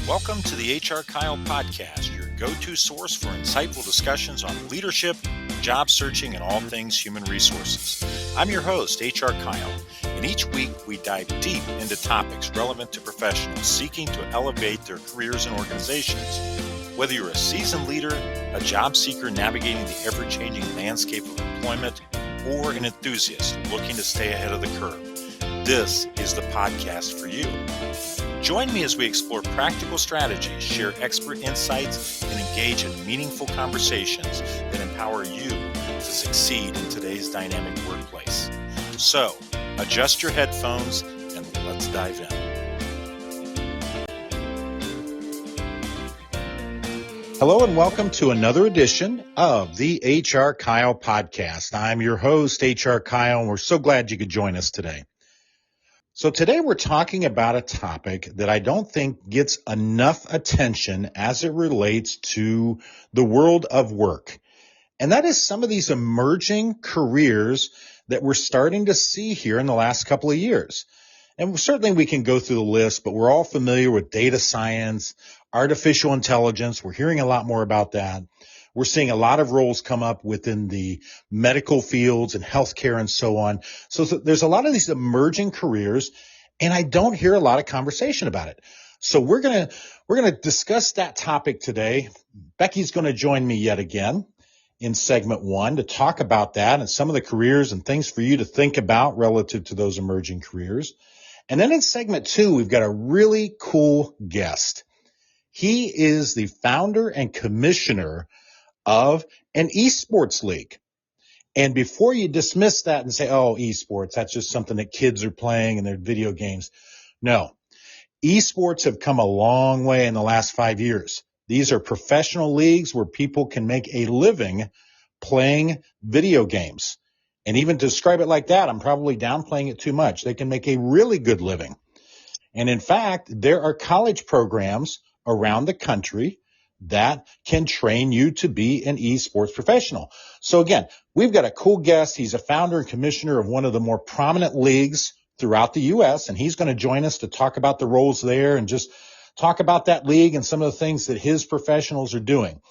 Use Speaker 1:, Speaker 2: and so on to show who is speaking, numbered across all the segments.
Speaker 1: Welcome to the HRKyle Podcast, your go-to source for insightful discussions on leadership, job searching, and all things human resources. I'm your host, HRKyle, and each week we dive deep into topics relevant to professionals seeking to elevate their careers and organizations. Whether you're a seasoned leader, a job seeker navigating the ever-changing landscape of employment, or an enthusiast looking to stay ahead of the curve, this is the podcast for you. Join me as we explore practical strategies, share expert insights, and engage in meaningful conversations that empower you to succeed in today's dynamic workplace. So, adjust your headphones and let's dive in. Hello and welcome to another edition of the HRKyle Podcast. I'm your host, HRKyle, and we're so glad you could join us today. So today we're talking about a topic that I don't think gets enough attention as it relates to the world of work. And that is some of these emerging careers that we're starting to see here in the last couple of years. And certainly we can go through the list, but we're all familiar with data science, artificial intelligence. We're hearing a lot more about that. We're seeing a lot of roles come up within the medical fields and healthcare and so on. So there's a lot of these emerging careers, and I don't hear a lot of conversation about it. So we're gonna discuss that topic today. Becky's going to join me yet again in segment 1 to talk about that and some of the careers and things for you to think about relative to those emerging careers. And then in segment 2, we've got a really cool guest. He is the founder and commissioner of an esports league. And before you dismiss that and say, oh, esports, that's just something that kids are playing in their video games. No, esports have come a long way in the last 5 years. These are professional leagues where people can make a living playing video games. And even to describe it like that, I'm probably downplaying it too much. They can make a really good living. And in fact, there are college programs around the country that can train you to be an esports professional. So again, we've got a cool guest. He's a founder and commissioner of one of the more prominent leagues throughout the U.S., and he's going to join us to talk about the roles there and just talk about that league and some of the things that his professionals are doing.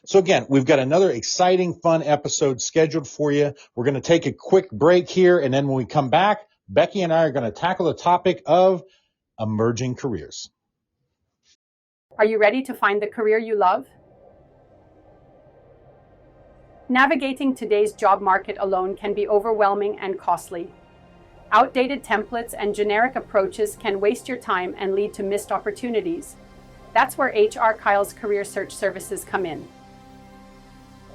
Speaker 1: So again, we've got another exciting, fun episode scheduled for you. We're going to take a quick break here, and then when we come back, Becky and I are going to tackle the topic of emerging careers.
Speaker 2: Are you ready to find the career you love? Navigating today's job market alone can be overwhelming and costly. Outdated templates and generic approaches can waste your time and lead to missed opportunities. That's where HRKyle's career search services come in.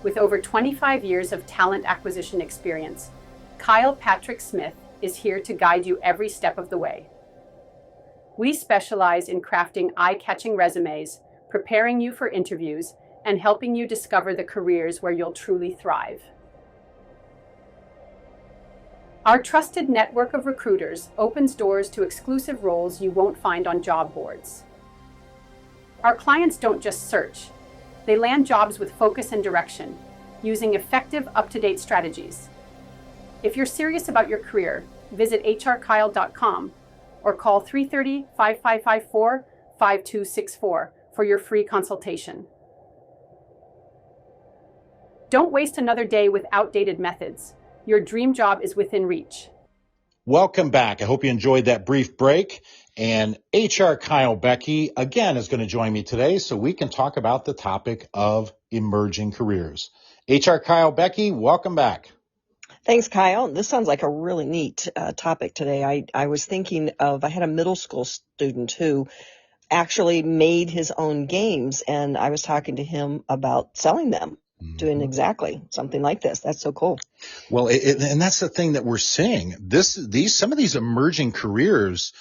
Speaker 2: With over 25 years of talent acquisition experience, Kyle Patrick Smith is here to guide you every step of the way. We specialize in crafting eye-catching resumes, preparing you for interviews, and helping you discover the careers where you'll truly thrive. Our trusted network of recruiters opens doors to exclusive roles you won't find on job boards. Our clients don't just search. They land jobs with focus and direction, using effective, up-to-date strategies. If you're serious about your career, visit hrkyle.com or call 330-5554-5264 for your free consultation. Don't waste another day with outdated methods. Your dream job is within reach.
Speaker 1: Welcome back. I hope you enjoyed that brief break. And HRKyle Becky, again, is going to join me today so we can talk about the topic of emerging careers. HRKyle Becky, welcome back.
Speaker 3: Thanks, Kyle. This sounds like a really neat topic today. I was thinking of, I had a middle school student who actually made his own games, and I was talking to him about selling them, doing exactly something like this. That's so cool.
Speaker 1: Well, and that's the thing that we're seeing. Some of these emerging careers,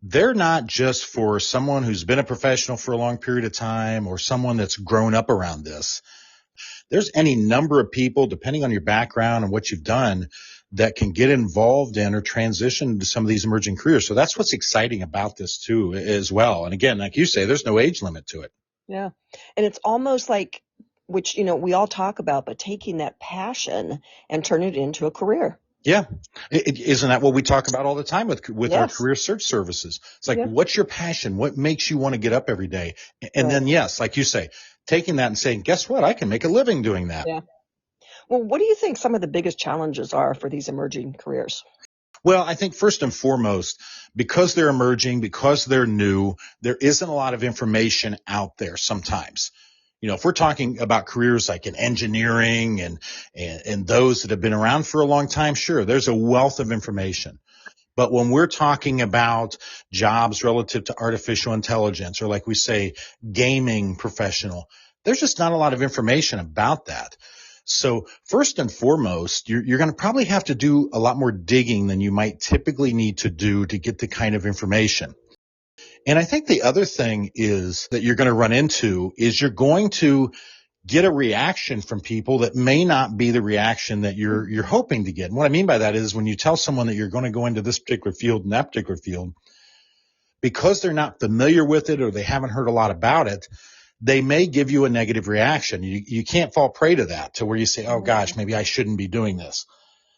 Speaker 1: they're not just for someone who's been a professional for a long period of time or someone that's grown up around this. There's any number of people, depending on your background and what you've done, that can get involved in or transition to some of these emerging careers. So that's what's exciting about this too, as well. And again, like you say, there's no age limit to it.
Speaker 3: Yeah. And it's almost like, which, we all talk about, but taking that passion and turn it into a career.
Speaker 1: Yeah. Isn't that what we talk about all the time with our
Speaker 3: Yes.
Speaker 1: career search services? It's like,
Speaker 3: Yeah.
Speaker 1: what's your passion? What makes you want to get up every day? And
Speaker 3: Right.
Speaker 1: then, yes, like you say, taking that and saying, guess what? I can make a living doing that.
Speaker 3: Yeah. Well, what do you think some of the biggest challenges are for these emerging careers?
Speaker 1: Well, I think first and foremost, because they're emerging, because they're new, there isn't a lot of information out there sometimes. If we're talking about careers like in engineering and those that have been around for a long time, sure, there's a wealth of information. But when we're talking about jobs relative to artificial intelligence, or like we say, gaming professional, there's just not a lot of information about that. So first and foremost, you're going to probably have to do a lot more digging than you might typically need to do to get the kind of information. And I think the other thing is that you're going to run into is you're going to get a reaction from people that may not be the reaction that you're hoping to get. And what I mean by that is when you tell someone that you're going to go into this particular field and that particular field, because they're not familiar with it or they haven't heard a lot about it, they may give you a negative reaction. You can't fall prey to that, to where you say, oh gosh, maybe I shouldn't be doing this.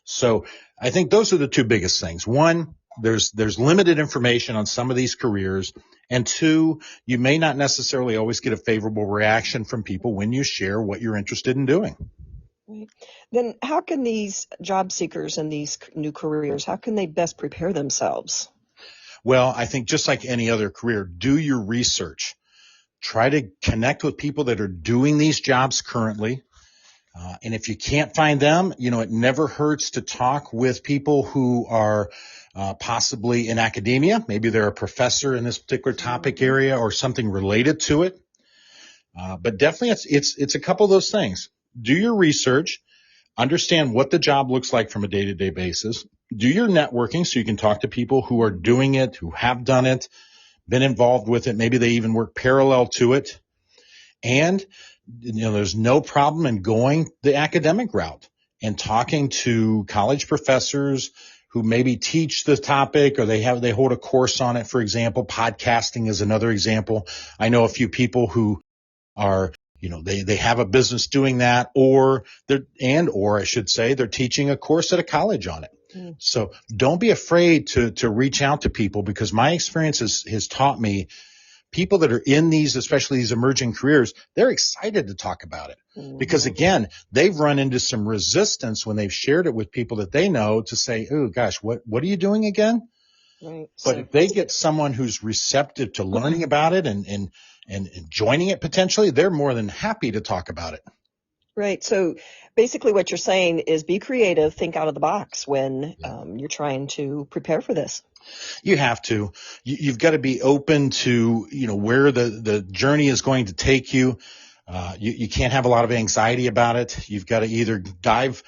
Speaker 1: So I think those are the two biggest things. One, there's limited information on some of these careers. And two, you may not necessarily always get a favorable reaction from people when you share what you're interested in doing.
Speaker 3: Right. Then how can these job seekers in these new careers, how can they best prepare themselves?
Speaker 1: Well, I think just like any other career, do your research. Try to connect with people that are doing these jobs currently. And if you can't find them, it never hurts to talk with people who are possibly in academia. Maybe they're a professor in this particular topic area or something related to it. But definitely it's a couple of those things. Do your research, understand what the job looks like from a day-to-day basis. Do your networking so you can talk to people who are doing it, who have done it, been involved with it. Maybe they even work parallel to it. And there's no problem in going the academic route and talking to college professors who maybe teach the topic or they hold a course on it. For example, podcasting is another example. I know a few people who are, they have a business doing that, or I should say they're teaching a course at a college on it. So don't be afraid to reach out to people, because my experience has taught me people that are in these, especially these emerging careers, they're excited to talk about it because, again, they've run into some resistance when they've shared it with people that they know to say, oh gosh, what are you doing again?
Speaker 3: Right.
Speaker 1: But if they get someone who's receptive to learning about it and joining it potentially, they're more than happy to talk about it.
Speaker 3: Right. So basically what you're saying is be creative, think out of the box when you're trying to prepare for this.
Speaker 1: You have to. You've got to be open to, where the journey is going to take you. You can't have a lot of anxiety about it. You've got to either dive,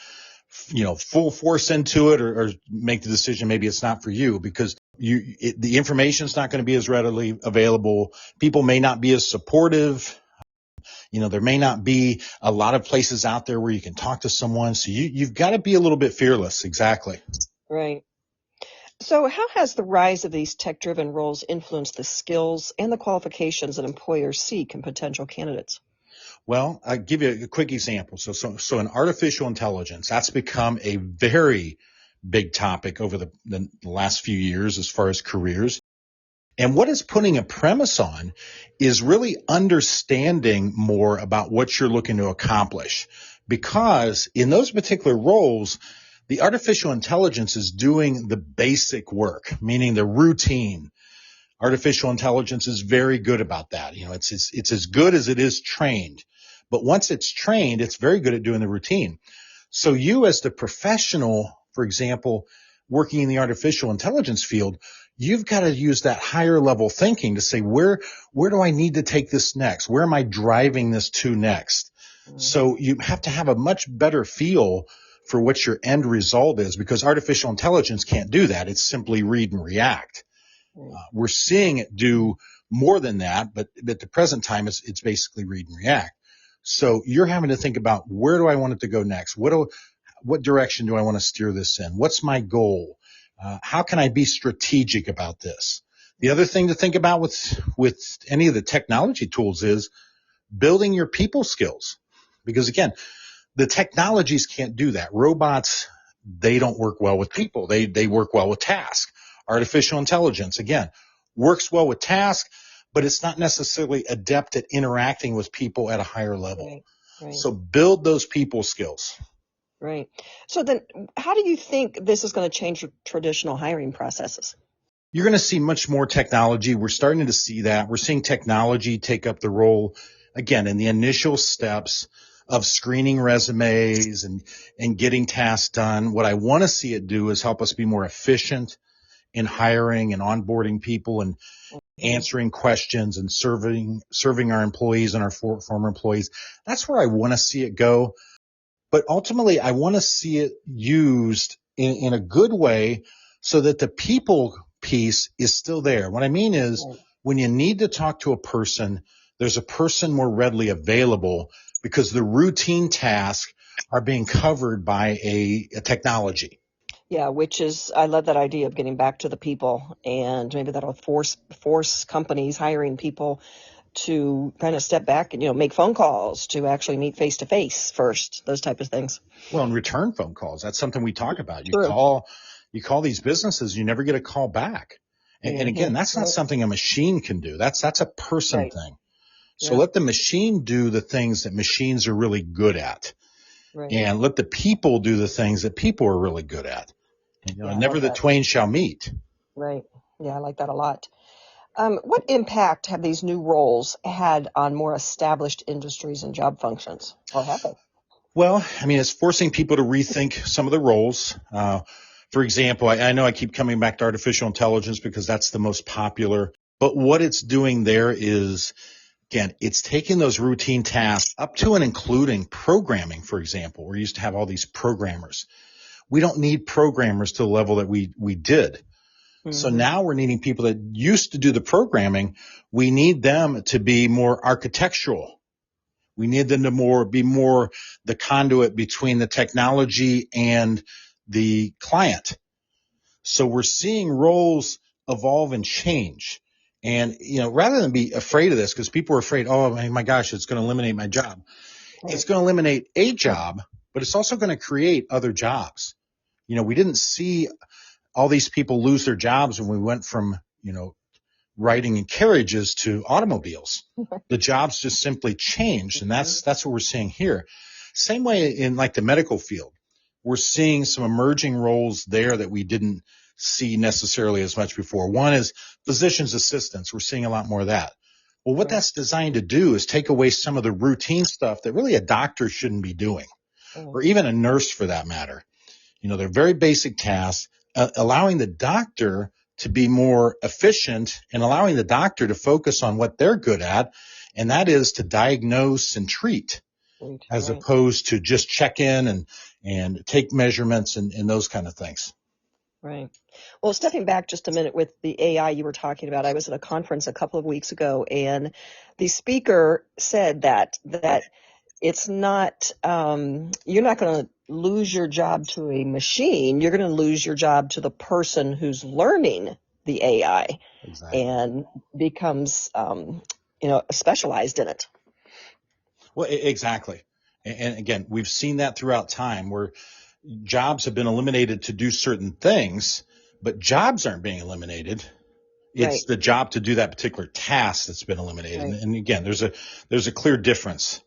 Speaker 1: full force into it or make the decision maybe it's not for you, because the information is not going to be as readily available. People may not be as supportive. There may not be a lot of places out there where you can talk to someone. So you've got to be a little bit fearless. Exactly.
Speaker 3: Right. So how has the rise of these tech-driven roles influenced the skills and the qualifications that employers seek in potential candidates?
Speaker 1: Well, I'll give you a quick example. So in artificial intelligence, that's become a very big topic over the last few years as far as careers. And what it's putting a premise on is really understanding more about what you're looking to accomplish. Because in those particular roles, the artificial intelligence is doing the basic work, meaning the routine. Artificial intelligence is very good about that. It's as good as it is trained. But once it's trained, it's very good at doing the routine. So you as the professional, for example, working in the artificial intelligence field, you've got to use that higher level thinking to say, where do I need to take this next? Where am I driving this to next? So you have to have a much better feel for what your end result is, because artificial intelligence can't do that. It's simply read and react. We're seeing it do more than that, but at the present time, it's basically read and react. So you're having to think about, where do I want it to go next? What direction do I want to steer this in? What's my goal? How can I be strategic about this? The other thing to think about with any of the technology tools is building your people skills. Because again, the technologies can't do that. Robots they don't work well with people. They work well with tasks. Artificial intelligence, again, works well with tasks, but it's not necessarily adept at interacting with people at a higher level.
Speaker 3: Right. Right.
Speaker 1: So build those people skills.
Speaker 3: Right. So then how do you think this is going to change traditional hiring processes?
Speaker 1: You're going to see much more technology. We're starting to see that. We're seeing technology take up the role, again, in the initial steps of screening resumes and getting tasks done. What I want to see it do is help us be more efficient in hiring and onboarding people and answering questions and serving our employees and our former employees. That's where I want to see it go. But ultimately, I want to see it used in a good way so that the people piece is still there. What I mean is when you need to talk to a person, there's a person more readily available because the routine tasks are being covered by a technology.
Speaker 3: Yeah, which is, I love that idea of getting back to the people, and maybe that'll force companies hiring people to kind of step back and, make phone calls, to actually meet face to face first, those type of things.
Speaker 1: Well, and return phone calls. That's something we talk about.
Speaker 3: True.
Speaker 1: You call these businesses, you never get a call back. And again, that's not something a machine can do. That's a person thing. So let the machine do the things that machines are really good at. Right. And let the people do the things that people are really good at. And never the twain shall meet.
Speaker 3: Right. Yeah, I like that a lot. What impact have these new roles had on more established industries and job functions? Or have they?
Speaker 1: Well, I mean, it's forcing people to rethink some of the roles. For example, I know I keep coming back to artificial intelligence because that's the most popular. But what it's doing there is, again, it's taking those routine tasks up to and including programming, for example. We used to have all these programmers. We don't need programmers to the level that we did. Mm-hmm. So now we're needing people that used to do the programming. We need them to be more architectural. We need them to be more the conduit between the technology and the client. So we're seeing roles evolve and change. And, rather than be afraid of this, because people are afraid, oh my gosh, it's going to eliminate my job. Right. It's going to eliminate a job, but it's also going to create other jobs. We didn't see all these people lose their jobs when we went from, riding in carriages to automobiles. The jobs just simply changed. And that's what we're seeing here. Same way in like the medical field. We're seeing some emerging roles there that we didn't see necessarily as much before. One is physician's assistants. We're seeing a lot more of that. Well, what that's designed to do is take away some of the routine stuff that really a doctor shouldn't be doing, or even a nurse for that matter. They're very basic tasks, allowing the doctor to be more efficient and allowing the doctor to focus on what they're good at, and that is to diagnose and treat, as opposed to just check in and take measurements and those kind of things.
Speaker 3: Right. Well, stepping back just a minute with the AI you were talking about, I was at a conference a couple of weeks ago, and the speaker said that it's not, you're not going to lose your job to a machine. You're going to lose your job to the person who's learning the AI and becomes, specialized in it.
Speaker 1: Well, exactly. And again, we've seen that throughout time where jobs have been eliminated to do certain things, but jobs aren't being eliminated. It's the job to do that particular task that's been eliminated. Right. And again, there's a clear difference.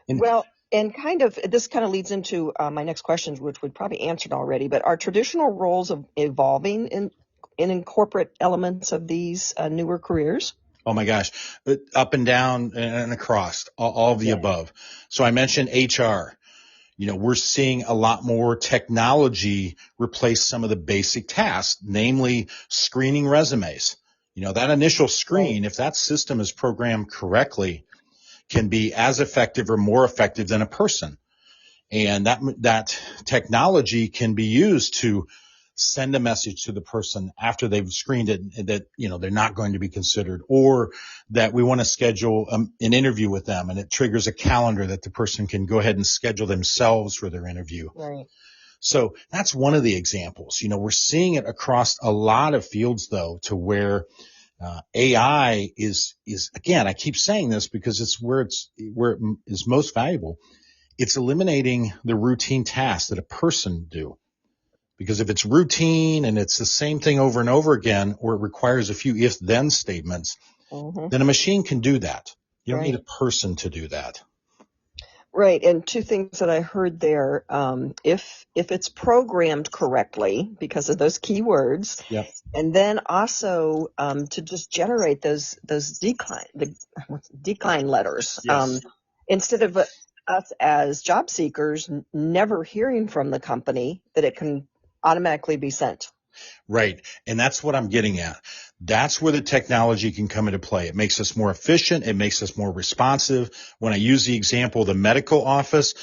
Speaker 3: And this kind of leads into my next question, which we've probably answered already, but are traditional roles evolving in corporate elements of these newer careers?
Speaker 1: Oh my gosh, up and down and across, all of the above. So I mentioned HR. We're seeing a lot more technology replace some of the basic tasks, namely screening resumes. That initial screen, if that system is programmed correctly, can be as effective or more effective than a person. And that technology can be used to send a message to the person after they've screened it that, they're not going to be considered, or that we want to schedule an interview with them, and it triggers a calendar that the person can go ahead and schedule themselves for their interview.
Speaker 3: Right.
Speaker 1: So that's one of the examples. We're seeing it across a lot of fields, though, to where AI is again, I keep saying this because it's where it is most valuable. It's eliminating the routine tasks that a person do. Because if it's routine and it's the same thing over and over again, or it requires a few if-then statements, then a machine can do that. You don't need a person to do that.
Speaker 3: Right. And two things that I heard there, if it's programmed correctly because of those keywords,
Speaker 1: Yep.
Speaker 3: and then also to just generate those decline letters,
Speaker 1: Yes.
Speaker 3: instead of us as job seekers never hearing from the company, that it can automatically be sent.
Speaker 1: Right. And that's what I'm getting at. That's where the technology can come into play. It makes us more efficient. It makes us more responsive. When I use the example of the medical office,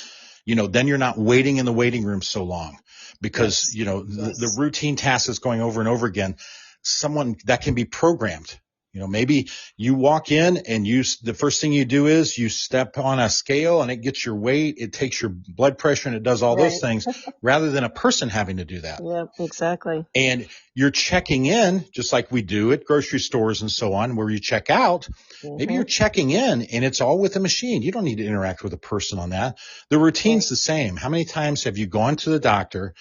Speaker 1: then you're not waiting in the waiting room so long because, the routine task is going over and over again. Someone that can be programmed. Maybe you walk in and the first thing you do is you step on a scale and it gets your weight, it takes your blood pressure, and it does all those things rather than a person having to do that.
Speaker 3: Yeah, exactly.
Speaker 1: And you're checking in just like we do at grocery stores and so on, where you check out. Maybe you're checking in and it's all with a machine. You don't need to interact with a person on that. The routine's the same. How many times have you gone to the doctor?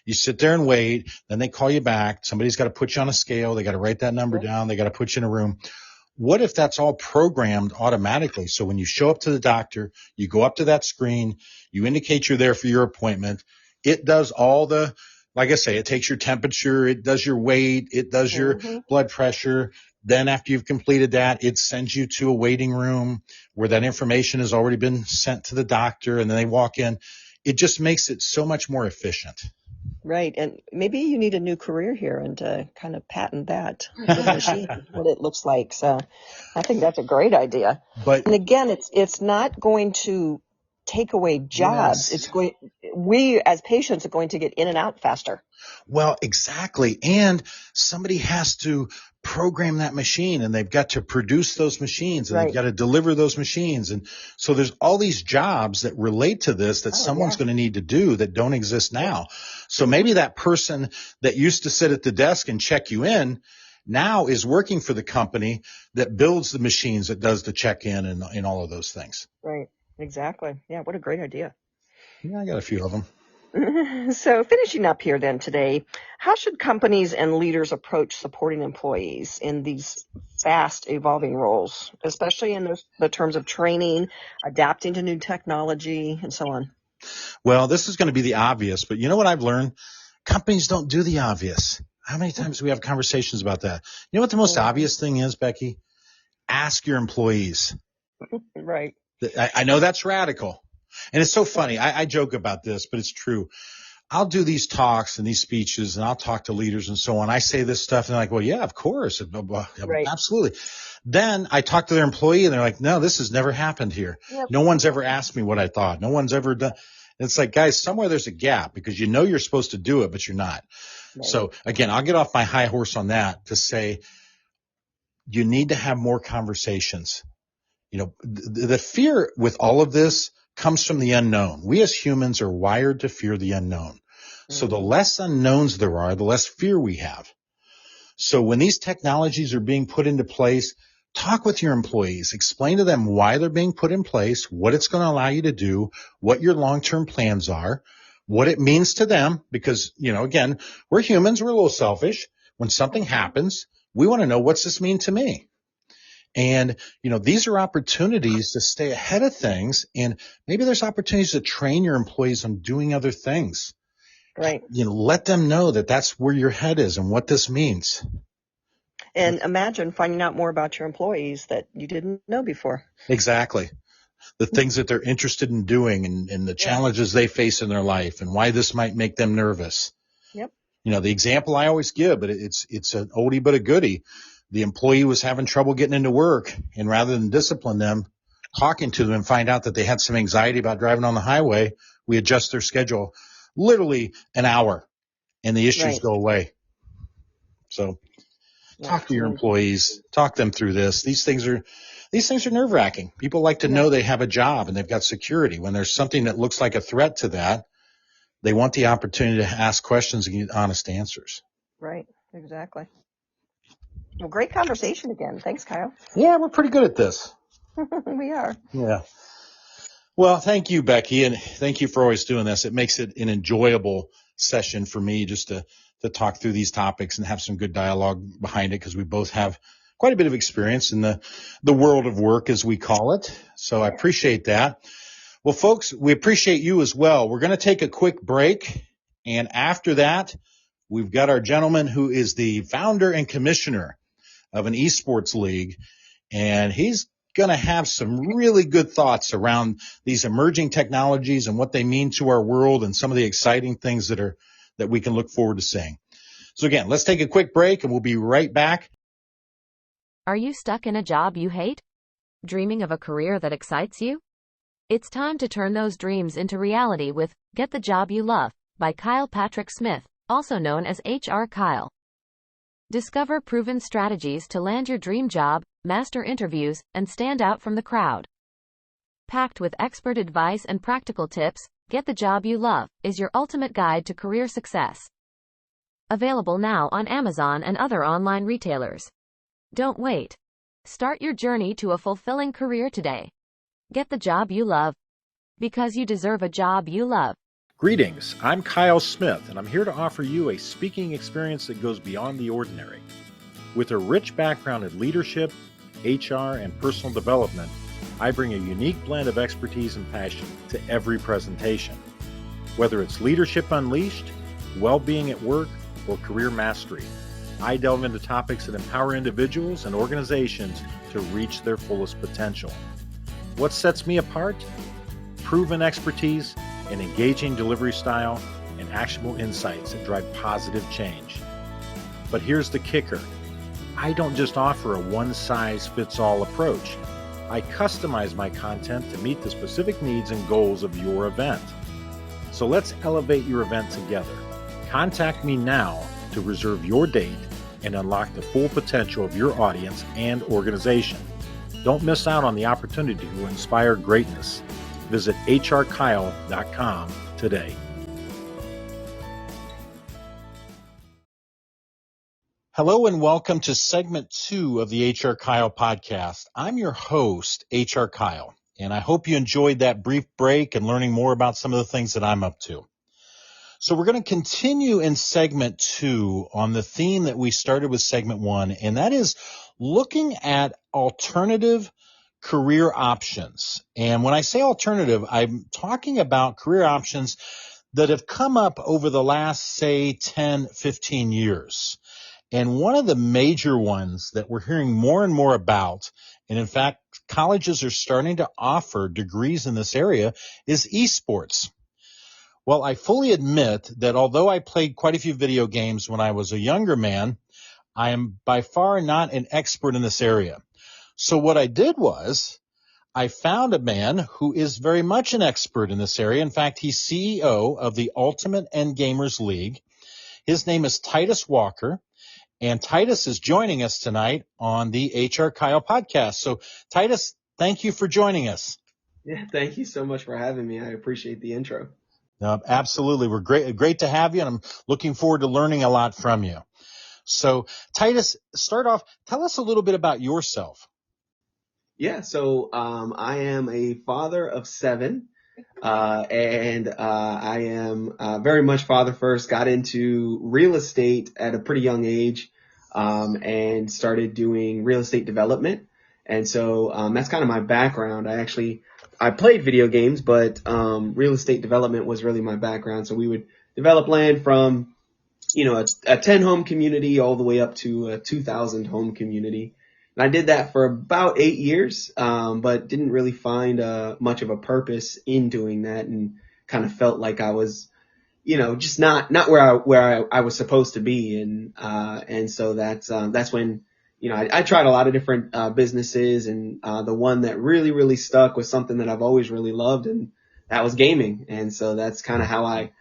Speaker 1: You sit there and wait, then they call you back. Somebody's got to put you on a scale. They got to write that number down. They got to put you in a room. What if that's all programmed automatically? So when you show up to the doctor, you go up to that screen, you indicate you're there for your appointment. It does all like I say, it takes your temperature, it does your weight, it does your blood pressure. Then after you've completed that, it sends you to a waiting room where that information has already been sent to the doctor, and then they walk in. It just makes it so much more efficient.
Speaker 3: Right. And maybe you need a new career here and kind of patent that with the machine, what it looks like. So I think that's a great idea. And again, it's not going to take away jobs. It's we as patients are going to get in and out faster.
Speaker 1: Well, exactly. And somebody has to program that machine, and they've got to produce those machines, and they've got to deliver those machines. And so there's all these jobs that relate to this that someone's going to need to do that don't exist now. So maybe that person that used to sit at the desk and check you in now is working for the company that builds the machines, that does the check-in and all of those things.
Speaker 3: Right. Exactly. Yeah. What a great idea.
Speaker 1: Yeah, I got a few of them.
Speaker 3: So finishing up here then today, how should companies and leaders approach supporting employees in these fast evolving roles, especially in the terms of training, adapting to new technology, and so on?
Speaker 1: Well, this is going to be the obvious, but you know what I've learned? Companies don't do the obvious. How many times do we have conversations about that? You know what the most obvious thing is, Becky? Ask your employees.
Speaker 3: Right.
Speaker 1: I know that's radical. And it's so funny. I joke about this, but it's true. I'll do these talks and these speeches, and I'll talk to leaders and so on. I say this stuff, and they're like, well, yeah, of course. Absolutely. Then I talk to their employee, and they're like, no, this has never happened here. Yep. No one's ever asked me what I thought. No one's ever done. And it's like, guys, somewhere there's a gap because you're supposed to do it, but you're not. Right. So, again, I'll get off my high horse on that to say you need to have more conversations. The fear with all of this comes from the unknown. We as humans are wired to fear the unknown. So the less unknowns there are, the less fear we have. So when these technologies are being put into place, talk with your employees, explain to them why they're being put in place, what it's going to allow you to do, what your long-term plans are, what it means to them. Because, again, we're humans, we're a little selfish. When something happens, we want to know, what's this mean to me? And, these are opportunities to stay ahead of things. And maybe there's opportunities to train your employees on doing other things.
Speaker 3: Right.
Speaker 1: Let them know that that's where your head is and what this means.
Speaker 3: And imagine finding out more about your employees that you didn't know before.
Speaker 1: Exactly. The things that they're interested in doing and the challenges they face in their life and why this might make them nervous.
Speaker 3: Yep.
Speaker 1: The example I always give, but it's an oldie but a goodie. The employee was having trouble getting into work, and rather than discipline them, talking to them and find out that they had some anxiety about driving on the highway, we adjust their schedule literally an hour, and the issues go away. So talk to your employees, talk them through this. These things are nerve-wracking. People like to know they have a job and they've got security. When there's something that looks like a threat to that, they want the opportunity to ask questions and get honest answers.
Speaker 3: Right, exactly. Well, great conversation again. Thanks, Kyle.
Speaker 1: Yeah, we're pretty good at this.
Speaker 3: We are.
Speaker 1: Yeah. Well, thank you, Becky, and thank you for always doing this. It makes it an enjoyable session for me just to talk through these topics and have some good dialogue behind it, because we both have quite a bit of experience in the world of work, as we call it. So I appreciate that. Well, folks, we appreciate you as well. We're going to take a quick break, and after that, we've got our gentleman who is the founder and commissioner of an esports league, and he's going to have some really good thoughts around these emerging technologies and what they mean to our world and some of the exciting things that we can look forward to seeing. So again, let's take a quick break and we'll be right back.
Speaker 4: Are you stuck in a job you hate? Dreaming of a career that excites you? It's time to turn those dreams into reality with Get the Job You Love by Kyle Patrick Smith, also known as HRKyle. Discover proven strategies to land your dream job, master interviews, and stand out from the crowd. Packed with expert advice and practical tips, Get the Job You Love is your ultimate guide to career success. Available now on Amazon and other online retailers. Don't wait. Start your journey to a fulfilling career today. Get the job you love, because you deserve a job you love.
Speaker 1: Greetings, I'm Kyle Smith, and I'm here to offer you a speaking experience that goes beyond the ordinary. With a rich background in leadership, HR, and personal development, I bring a unique blend of expertise and passion to every presentation. Whether it's Leadership Unleashed, well-being at work, or career mastery, I delve into topics that empower individuals and organizations to reach their fullest potential. What sets me apart? Proven expertise, an engaging delivery style, and actionable insights that drive positive change. But here's the kicker. I don't just offer a one-size-fits-all approach. I customize my content to meet the specific needs and goals of your event. So let's elevate your event together. Contact me now to reserve your date and unlock the full potential of your audience and organization. Don't miss out on the opportunity to inspire greatness. Visit HRKyle.com today. Hello and welcome to segment 2 of the HRKyle Podcast. I'm your host, HRKyle, and I hope you enjoyed that brief break and learning more about some of the things that I'm up to. So we're going to continue in segment 2 on the theme that we started with segment 1, and that is looking at alternative career options. And when I say alternative, I'm talking about career options that have come up over the last, say, 10, 15 years. And one of the major ones that we're hearing more and more about, and in fact, colleges are starting to offer degrees in this area, is esports. Well, I fully admit that although I played quite a few video games when I was a younger man, I am by far not an expert in this area. So what I did was I found a man who is very much an expert in this area. In fact, he's CEO of the Ultimate Endgamers League. His name is Titus Walker, and Titus is joining us tonight on the HRKyle Podcast. So, Titus, thank you for joining us.
Speaker 5: Yeah, thank you so much for having me. I appreciate the intro.
Speaker 1: Absolutely. We're great to have you, and I'm looking forward to learning a lot from you. So, Titus, start off, tell us a little bit about yourself.
Speaker 5: Yeah, so I am a father of 7, and I am very much father first. Got into real estate at a pretty young age, and started doing real estate development. And so that's kind of my background. I played video games, but real estate development was really my background. So we would develop land from, a 10 home community all the way up to a 2,000 home community. And I did that for about 8 years, but didn't really find much of a purpose in doing that, and kind of felt like I was, just not where I was supposed to be. And so that's when, I tried a lot of different businesses, and the one that really, really stuck was something that I've always really loved, and that was gaming. And so that's kind of how I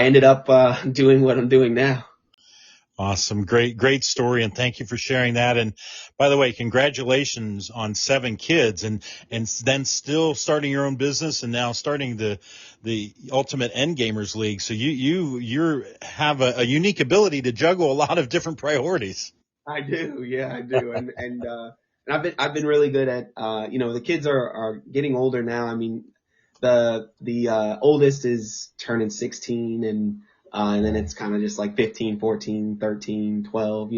Speaker 5: ended up doing what I'm doing now.
Speaker 1: Awesome. Great story. And thank you for sharing that. And by the way, congratulations on 7 kids and then still starting your own business and now starting the Ultimate Endgamers League. So you have a unique ability to juggle a lot of different priorities.
Speaker 5: I do. Yeah, I do. And I've been really good at, the kids are getting older now. I mean, The oldest is turning 16, and then it's kind of just like 15, 14, 13, 12,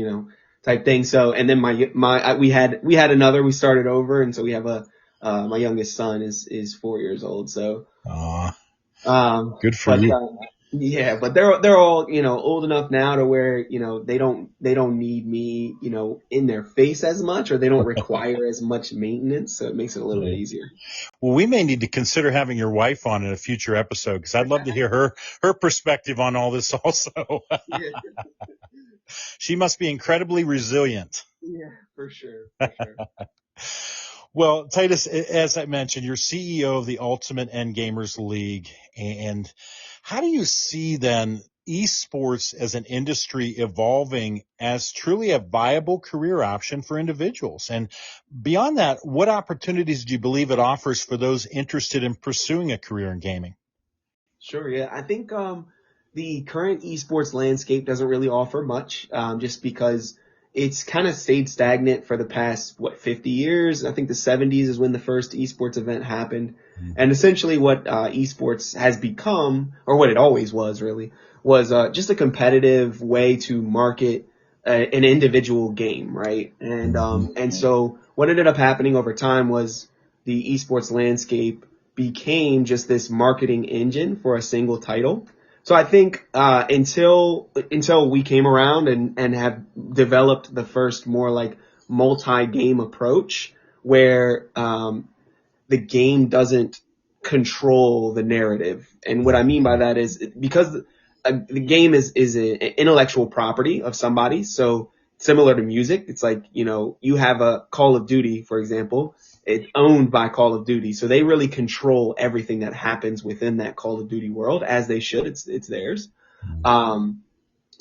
Speaker 5: type thing. So, and then we had another, we started over. And so we have my youngest son is 4 years old. So,
Speaker 1: good for you.
Speaker 5: Yeah, but they're all, old enough now to where, they don't need me, in their face as much, or they don't require as much maintenance. So it makes it a little bit easier.
Speaker 1: Well, we may need to consider having your wife on in a future episode, because I'd love to hear her perspective on all this also.
Speaker 5: Yeah.
Speaker 1: She must be incredibly resilient.
Speaker 5: Yeah, for sure.
Speaker 1: Well, Titus, as I mentioned, you're CEO of the Ultimate Endgamers League. And how do you see then esports as an industry evolving as truly a viable career option for individuals? And beyond that, what opportunities do you believe it offers for those interested in pursuing a career in gaming?
Speaker 5: Sure, yeah. I think the current esports landscape doesn't really offer much, just because it's kind of stayed stagnant for the past, 50 years. I think the 70s is when the first esports event happened. Mm-hmm. And essentially what esports has become, or what it always was really, was just a competitive way to market an individual game, right? And so what ended up happening over time was the esports landscape became just this marketing engine for a single title. So I think until we came around and have developed the first more like multi-game approach where the game doesn't control the narrative. And what I mean by that is because the game is an intellectual property of somebody. So similar to music, it's like, you have a Call of Duty, for example. It's owned by Call of Duty. So they really control everything that happens within that Call of Duty world, as they should. It's theirs. But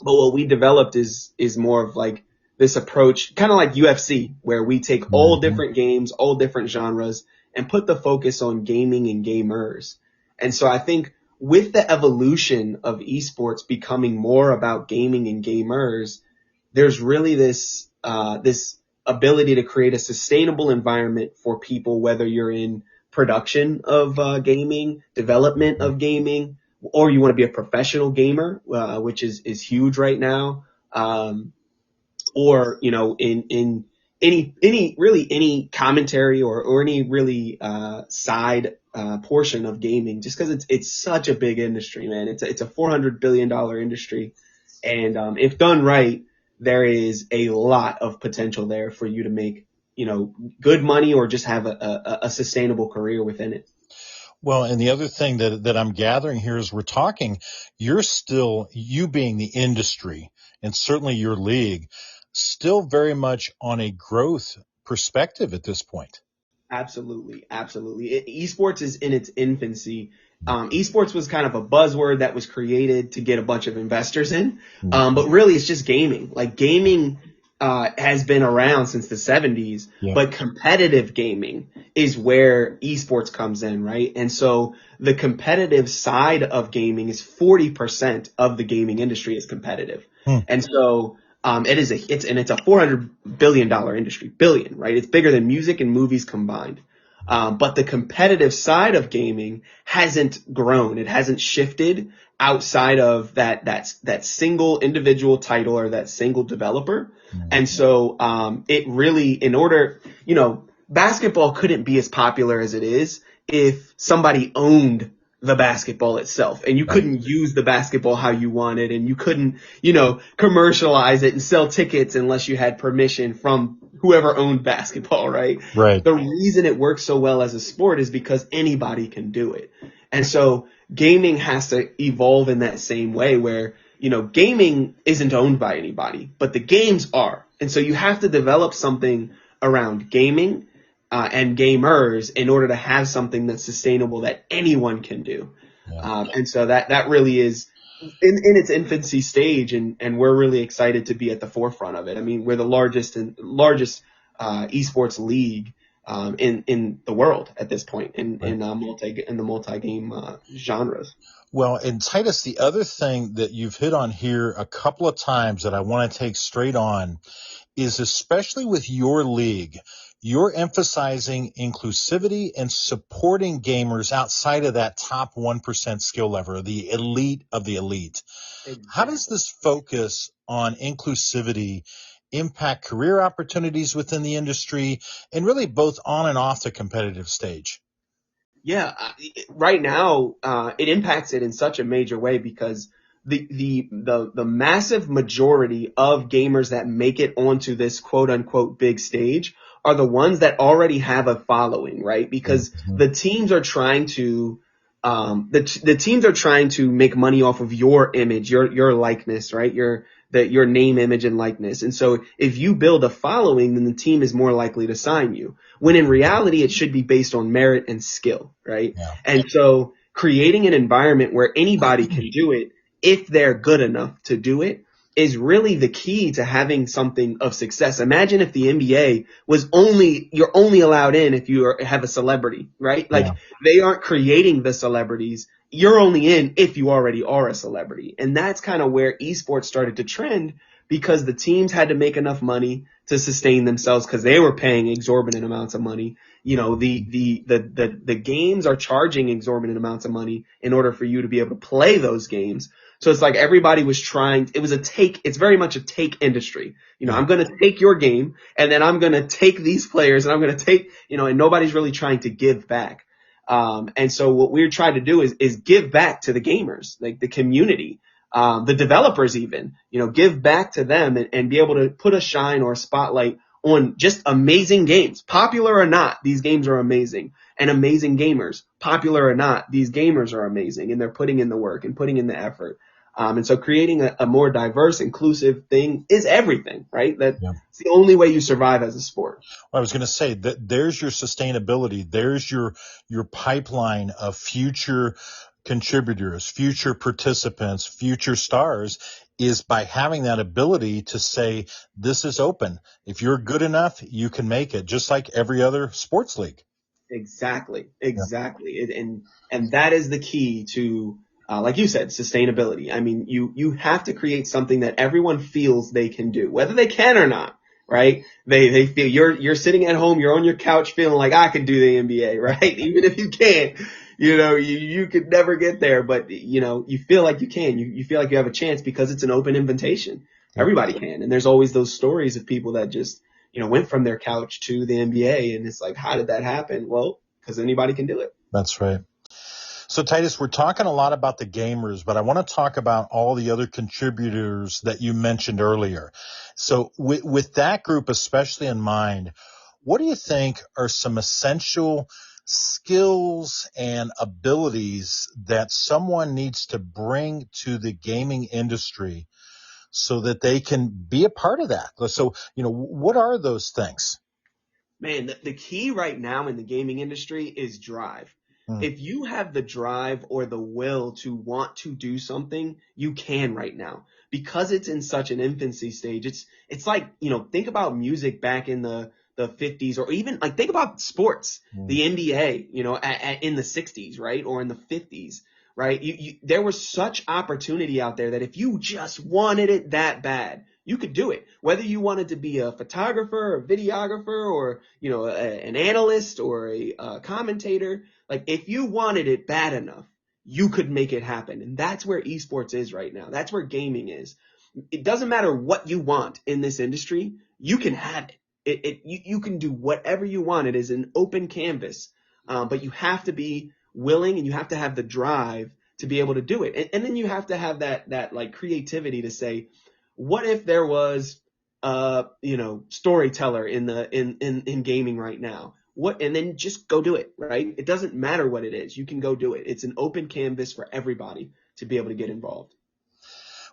Speaker 5: what we developed is more of like this approach, kind of like UFC, where we take all different games, all different genres, and put the focus on gaming and gamers. And so I think with the evolution of esports becoming more about gaming and gamers, there's really this ability to create a sustainable environment for people, whether you're in production of gaming, development of gaming, or you want to be a professional gamer, which is huge right now, or in any commentary or any really side portion of gaming, just because it's such a big industry, man. It's a $400 billion industry, and if done right, there is a lot of potential there for you to make, good money or just have a sustainable career within it.
Speaker 1: Well, and the other thing that I'm gathering here is you being the industry and certainly your league, still very much on a growth perspective at this point.
Speaker 5: Absolutely. Esports is in its infancy. Esports was kind of a buzzword that was created to get a bunch of investors in. But really it's just gaming. Like gaming has been around since the 70s, but competitive gaming is where esports comes in, right? And so the competitive side of gaming is 40% of the gaming industry is competitive. And so it's a $400 billion industry, right? It's bigger than music and movies combined. But the competitive side of gaming hasn't grown. It hasn't shifted outside of that single individual title or that single developer. And so, it really, basketball couldn't be as popular as it is if somebody owned the basketball itself, and you couldn't use the basketball how you wanted, and you couldn't, commercialize it and sell tickets unless you had permission from whoever owned basketball, right?
Speaker 1: Right.
Speaker 5: The reason it works so well as a sport is because anybody can do it. And so gaming has to evolve in that same way where, gaming isn't owned by anybody, but the games are. And so you have to develop something around gaming and gamers in order to have something that's sustainable that anyone can do. And so that really is in its infancy stage, and we're really excited to be at the forefront of it. I mean, we're the largest esports league in the world at this point in the multi-game genres.
Speaker 1: Well, and Titus, the other thing that you've hit on here a couple of times that I want to take straight on is, especially with your league, you're emphasizing inclusivity and supporting gamers outside of that top 1% skill level, the elite of the elite.
Speaker 5: Exactly.
Speaker 1: How does this focus on inclusivity impact career opportunities within the industry and really both on and off the competitive stage?
Speaker 5: Yeah, right now, it impacts it in such a major way because the massive majority of gamers that make it onto this quote unquote big stage are the ones that already have a following, right? Because the teams are trying to the teams are trying to make money off of your image, your likeness, right? Your name, image, and likeness. And so if you build a following, then the team is more likely to sign you. When in reality, it should be based on merit and skill, right?
Speaker 1: Yeah.
Speaker 5: And so creating an environment where anybody can do it if they're good enough to do it is really the key to having something of success. Imagine if the NBA was you're only allowed in if you have a celebrity, right? Like they aren't creating the celebrities. You're only in if you already are a celebrity. And that's kind of where esports started to trend because the teams had to make enough money to sustain themselves because they were paying exorbitant amounts of money. You know, the games are charging exorbitant amounts of money in order for you to be able to play those games. So it's like everybody was trying, it's very much a take industry. You know, I'm going to take your game and then I'm going to take these players and I'm going to take, you know, and nobody's really trying to give back. And so what we're trying to do is give back to the gamers, like the community, the developers even, you know, give back to them and be able to put a shine or a spotlight on just amazing games. Popular or not, these games are amazing. And amazing gamers, popular or not, these gamers are amazing and they're putting in the work and putting in the effort. And so creating a more diverse, inclusive thing is everything, right? That's the only way you survive as a sport.
Speaker 1: Well, I was going to say that there's your sustainability. There's your pipeline of future contributors, future participants, future stars is by having that ability to say, this is open. If you're good enough, you can make it, just like every other sports league.
Speaker 5: Exactly. And that is the key to, like you said, sustainability. I mean, you have to create something that everyone feels they can do, whether they can or not, right? They feel you're sitting at home, you're on your couch feeling like I could do the NBA, right? Even if you can't, you know, you could never get there, but you know, you feel like you can, you feel like you have a chance because it's an open invitation. Everybody can. And there's always those stories of people that just, you know, went from their couch to the NBA. And it's like, how did that happen? Well, because anybody can do it.
Speaker 1: That's right. So, Titus, we're talking a lot about the gamers, but I want to talk about all the other contributors that you mentioned earlier. So with that group especially in mind, what do you think are some essential skills and abilities that someone needs to bring to the gaming industry so that they can be a part of that? So, you know, what are those things?
Speaker 5: Man, the key right now in the gaming industry is drive. If you have the drive or the will to want to do something, you can right now. Because it's in such an infancy stage, it's like, you know, think about music back in the 50s, or even like think about sports, the NBA, you know, in the 60s, right? Or in the 50s, right? There was such opportunity out there that if you just wanted it that bad, you could do it. Whether you wanted to be a photographer, a videographer, or, you know, an analyst or a commentator, like if you wanted it bad enough, you could make it happen. And that's where esports is right now. That's where gaming is. It doesn't matter what you want in this industry. You can have it. You can do whatever you want. It is an open canvas. But you have to be willing and you have to have the drive to be able to do it. And then you have to have that like creativity to say, what if there was you know, storyteller in gaming right now? And then just go do it, right? It doesn't matter what it is. You can go do it. It's an open canvas for everybody to be able to get involved.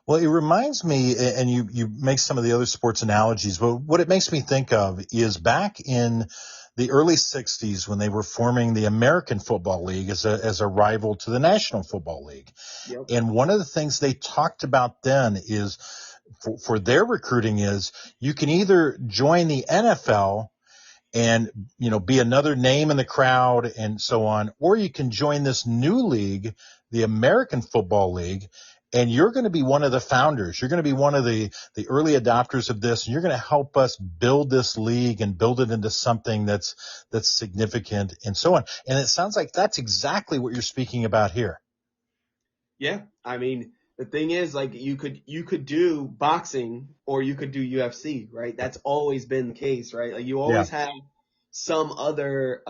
Speaker 1: Well, it reminds me, and you make some of the other sports analogies, but what it makes me think of is back in the early 60s when they were forming the American Football League as a rival to the National Football League.
Speaker 5: Yep.
Speaker 1: And one of the things they talked about then is for their recruiting is you can either join the NFL and, you know, be another name in the crowd and so on, or you can join this new league, the American Football League, And you're going to be one of the founders. You're going to be one of the early adopters of this, and you're going to help us build this league and build it into something that's significant and so on. And it sounds like that's exactly what you're speaking about here.
Speaker 5: Yeah. I mean, the thing is, like, you could do boxing or you could do UFC, right? That's always been the case, right? Like, you always have some other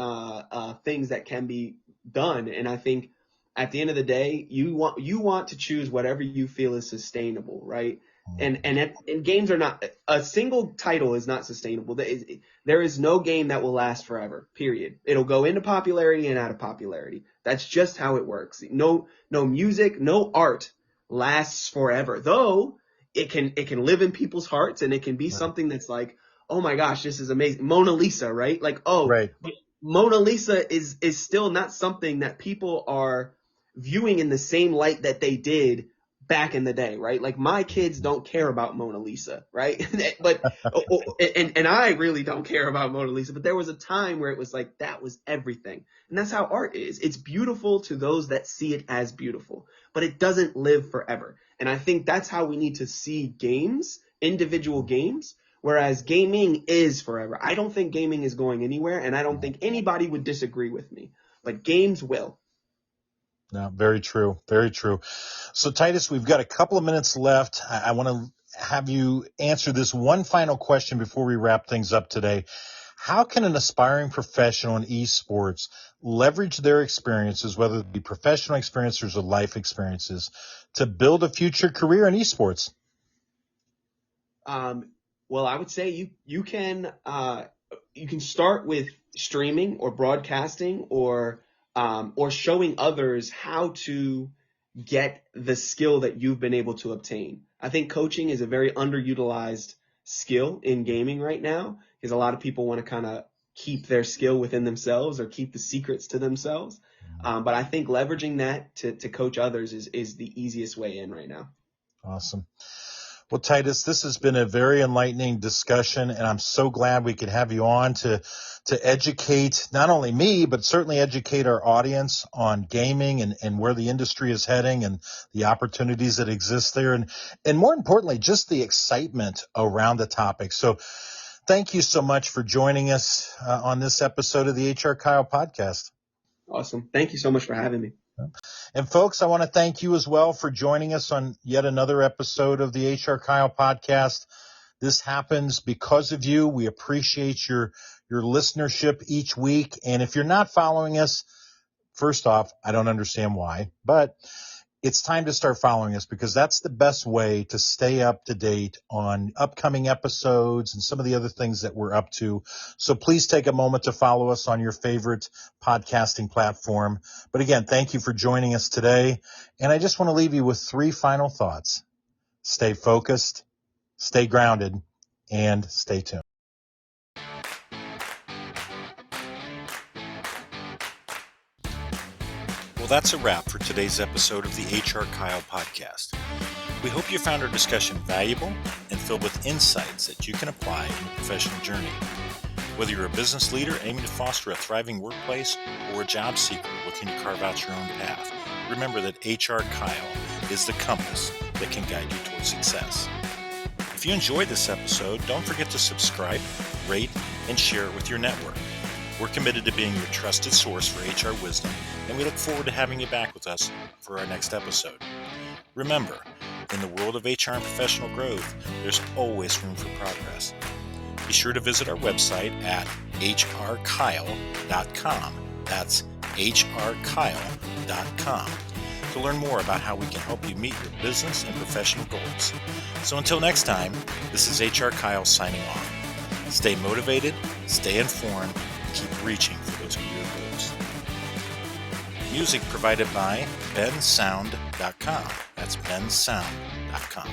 Speaker 5: things that can be done. And I think at the end of the day, you want to choose whatever you feel is sustainable, right? And games are not, a single title is not sustainable. There is no game that will last forever, period. It'll go into popularity and out of popularity. That's just how it works. No music, no art lasts forever, though it can live in people's hearts, and it can be something that's like, oh my gosh, this is amazing. Mona Lisa, right? Like, but Mona Lisa is still not something that people are viewing in the same light that they did back in the day, right? Like, my kids don't care about Mona Lisa, right? But and I really don't care about Mona Lisa, but there was a time where it was like, that was everything. And that's how art is. It's beautiful to those that see it as beautiful, but it doesn't live forever. And I think that's how we need to see games, individual games, whereas gaming is forever. I don't think gaming is going anywhere, and I don't think anybody would disagree with me, but games will.
Speaker 1: No, very true. Very true. So, Titus, we've got a couple of minutes left. I want to have you answer this one final question before we wrap things up today. How can an aspiring professional in esports leverage their experiences, whether it be professional experiences or life experiences, to build a future career in esports?
Speaker 5: Well, I would say you can start with streaming or broadcasting or showing others how to get the skill that you've been able to obtain. I think coaching is a very underutilized skill in gaming right now, because a lot of people want to kind of keep their skill within themselves or keep the secrets to themselves. But I think leveraging that to coach others is the easiest way in right now.
Speaker 1: Awesome. Well, Titus, this has been a very enlightening discussion, and I'm so glad we could have you on to educate not only me, but certainly educate our audience on gaming and where the industry is heading and the opportunities that exist there. And more importantly, just the excitement around the topic. So thank you so much for joining us on this episode of the HRKyle Podcast.
Speaker 5: Awesome. Thank you so much for having me.
Speaker 1: And folks, I want to thank you as well for joining us on yet another episode of the HRKyle Podcast. This happens because of you. We appreciate your listenership each week. And if you're not following us, first off, I don't understand why, but it's time to start following us, because that's the best way to stay up to date on upcoming episodes and some of the other things that we're up to. So please take a moment to follow us on your favorite podcasting platform. But again, thank you for joining us today. And I just want to leave you with 3 final thoughts. Stay focused, stay grounded, and stay tuned. Well, that's a wrap for today's episode of the HRKyle Podcast. We hope you found our discussion valuable and filled with insights that you can apply in your professional journey. Whether you're a business leader aiming to foster a thriving workplace or a job seeker looking to carve out your own path, remember that HRKyle is the compass that can guide you towards success. If you enjoyed this episode, don't forget to subscribe, rate, and share it with your network. We're committed to being your trusted source for HR wisdom, and we look forward to having you back with us for our next episode. Remember, in the world of HR and professional growth, there's always room for progress. Be sure to visit our website at HRKyle.com. That's HRKyle.com to learn more about how we can help you meet your business and professional goals. So until next time, this is HRKyle signing off. Stay motivated, stay informed, keep reaching for those career goals. Music provided by bensound.com. That's bensound.com.